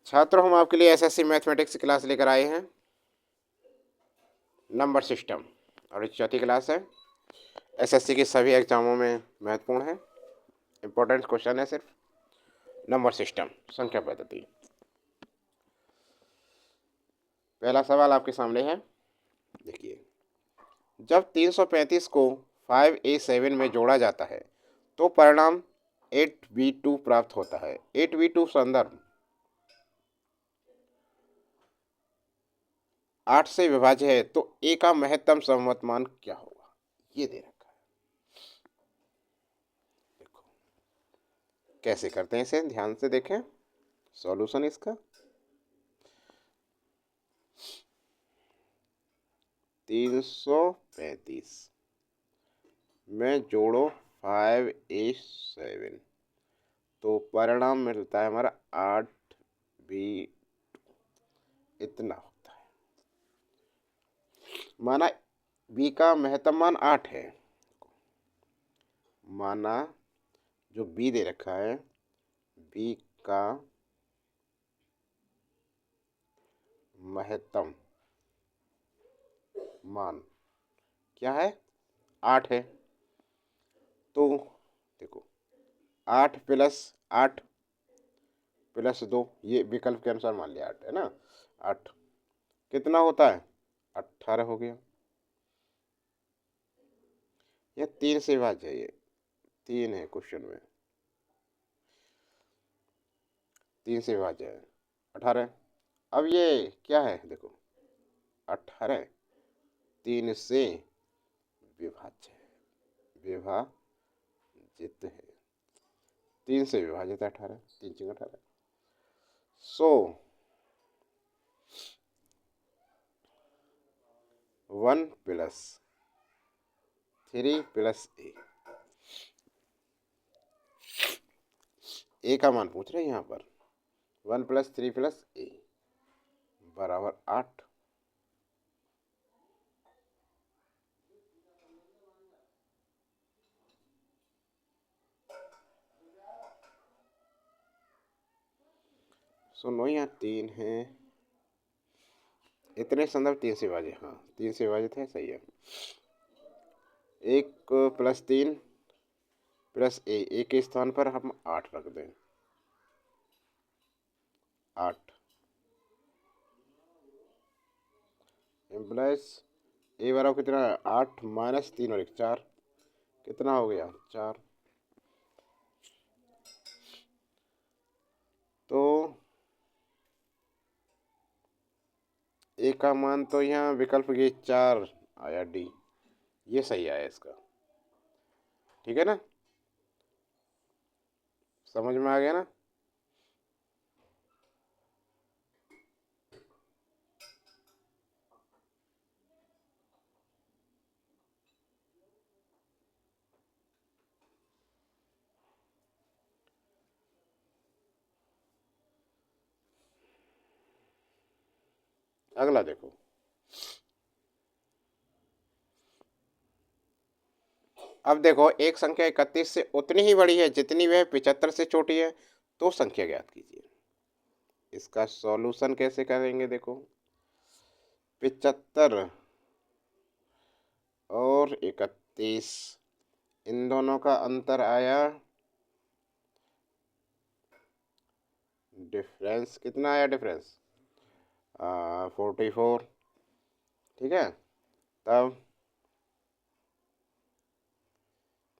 छात्रों, हम आपके लिए एसएससी मैथमेटिक्स की क्लास लेकर आए हैं, नंबर सिस्टम। और ये चौथी क्लास है। एसएससी के सभी एग्जामों में महत्वपूर्ण है, इंपॉर्टेंट क्वेश्चन है सिर्फ। नंबर सिस्टम, संख्या पद्धति। पहला सवाल आपके सामने है, देखिए। जब 335 को 5a7 में जोड़ा जाता है तो परिणाम 8b2 प्राप्त होता है। 8b2 संदर्भ 8 से विभाज्य है, तो a का महत्तम समवत मान क्या होगा, ये दे रखा है। देखो कैसे करते हैं इसे, ध्यान से देखें सॉल्यूशन इसका। 335 में जोड़ो 5a7 तो परिणाम मिलता है हमारा 8b, इतना होता है। माना b का महत्तम मान 8 है, माना जो b दे रखा है, b का महत्तम मान क्या है, 8 है। तो देखो 8 प्लस 8 प्लस 2, ये विकल्प के अनुसार मान लिया 8 है ना। 8 कितना होता है, 18 हो गया। यह 3 से विभाज्य है, ये 3 है क्वेश्चन में, 3 से विभाज्य है 18। अब ये क्या है, देखो 18 3 से विभाज्य है, विभाजित है, 3 से विभाजित 18, 3 6 18। सो 1 प्लस 3 प्लस ए का मान पूछ रहे हैं यहाँ पर। 1 प्लस 3 प्लस ए बराबर 8। सुनो, यहाँ 3 है, इतने संदर्भ 3 से विभाजित, हाँ 3 से विभाजित है, सही है। 1 प्लस 3 प्लस ए के स्थान पर हम 8 रख दें, 8 एम्प्लॉयज ए बराबर कितना है, 8 माइनस 3 और 1 4, कितना हो गया 4। तो ए का मान तो यहाँ विकल्प ये 4 आया, डी, ये सही आया इसका, ठीक है ना, समझ में आ गया ना। अगला देखो, अब देखो एक संख्या 31 से उतनी ही बड़ी है जितनी वह 75 से छोटी है, तो संख्या ज्ञात कीजिए। इसका सॉल्यूशन कैसे करेंगे, देखो 75 और 31, इन दोनों का अंतर आया, डिफरेंस कितना आया, डिफरेंस 44, ठीक है। तब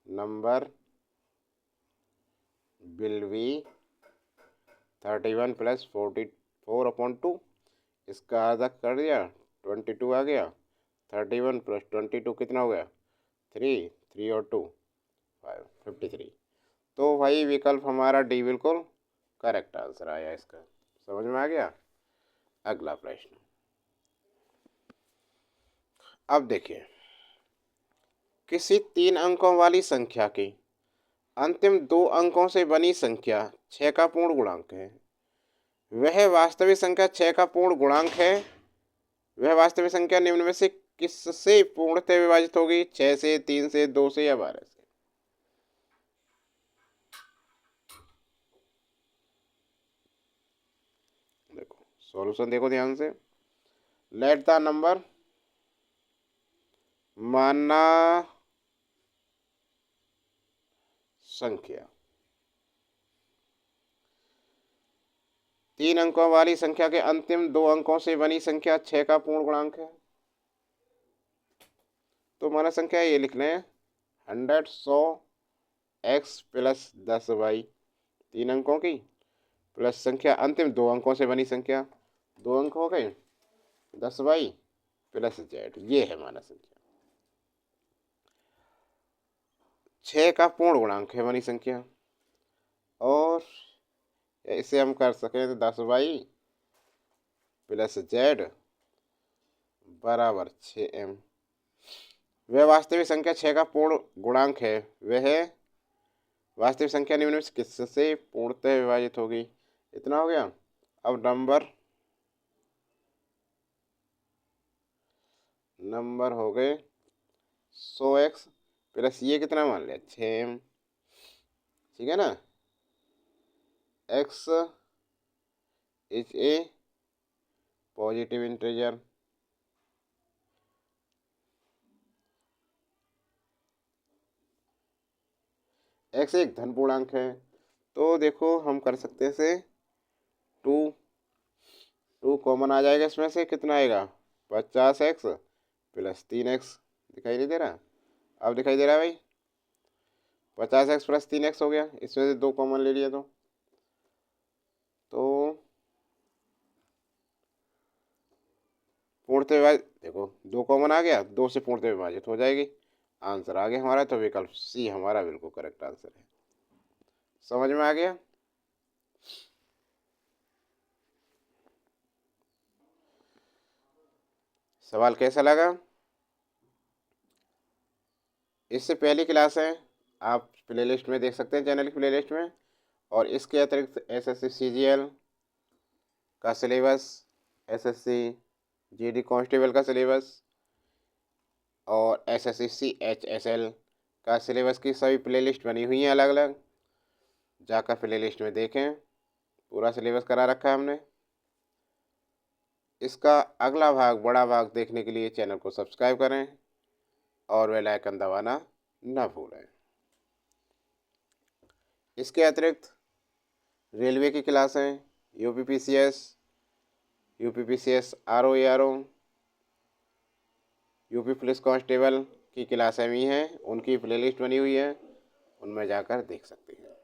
नंबर विल बी 31 प्लस 44/2, इसका आधा कर दिया 22 आ गया, 31 प्लस 22 कितना हो गया 3, 3 और 2 5, 53। तो भाई विकल्प हमारा डी बिल्कुल करेक्ट आंसर आया इसका, समझ में आ गया। अगला प्रश्न, अब देखिए, किसी 3 अंकों वाली संख्या के अंतिम 2 अंकों से बनी संख्या 6 का पूर्ण गुणांक है। वह वास्तविक संख्या 6 का पूर्ण गुणांक है। वह वास्तविक संख्या निम्न में से किससे पूर्णतः विभाजित होगी, 6 से, 3 से, 2 से या 12 से। सॉल्यूशन देखो ध्यान से। लेट द नंबर माना संख्या, 3 अंकों वाली संख्या के अंतिम 2 अंकों से बनी संख्या 6 का पूर्ण गुणांक है। तो माना संख्या ये लिख लें 100 100 x प्लस 10y, 3 अंकों की, प्लस संख्या अंतिम 2 अंकों से बनी संख्या, 2 अंक हो गए, 10y प्लस z, ये है माना संख्या। 6 का पूर्ण गुणांक है बनी संख्या, और इसे हम कर सकें तो 10y प्लस z बराबर 6m। वह वास्तविक संख्या 6 का पूर्ण गुणांक है, वह वास्तविक संख्या निम्न में से किससे पूर्णतः विभाजित होगी। इतना हो गया। अब नंबर हो गए 100x प्लस ये कितना मान लिया 6m, ठीक है ना। x is a positive integer, x एक धन पूर्णांक है। तो देखो हम कर सकते हैं इसे 2 कॉमन आ जाएगा, इसमें से कितना आएगा 50x प्लस 3x, दिखाई नहीं दे रहा। अब दिखाई दे रहा है भाई, 50x प्लस 3x हो गया, इसमें से 2 कॉमन ले लिया तो पूर्णतः विभाजित, देखो 2 कॉमन आ गया, 2 से पूर्णतः विभाजित हो जाएगी। आंसर आ गया हमारा, तो विकल्प सी हमारा बिल्कुल करेक्ट आंसर है। समझ में आ गया। सवाल कैसा लगा। इससे पहली क्लास है, आप प्लेलिस्ट में देख सकते हैं, चैनल की प्लेलिस्ट में। और इसके अतिरिक्त एसएससी सीजीएल का सिलेबस, एसएससी जीडी कांस्टेबल का सिलेबस और एसएससी सीएचएसएल का सिलेबस की सभी प्लेलिस्ट बनी हुई हैं अलग अलग, जाकर प्लेलिस्ट में देखें, पूरा सिलेबस करा रखा है हमने। इसका अगला भाग, बड़ा भाग देखने के लिए चैनल को सब्सक्राइब करें और बेल आइकन दबाना ना भूलें। इसके अतिरिक्त रेलवे की क्लासें, UPPCS RO, UP police constable की क्लासें भी हैं, उनकी प्लेलिस्ट बनी हुई है, उनमें जाकर देख सकते हैं।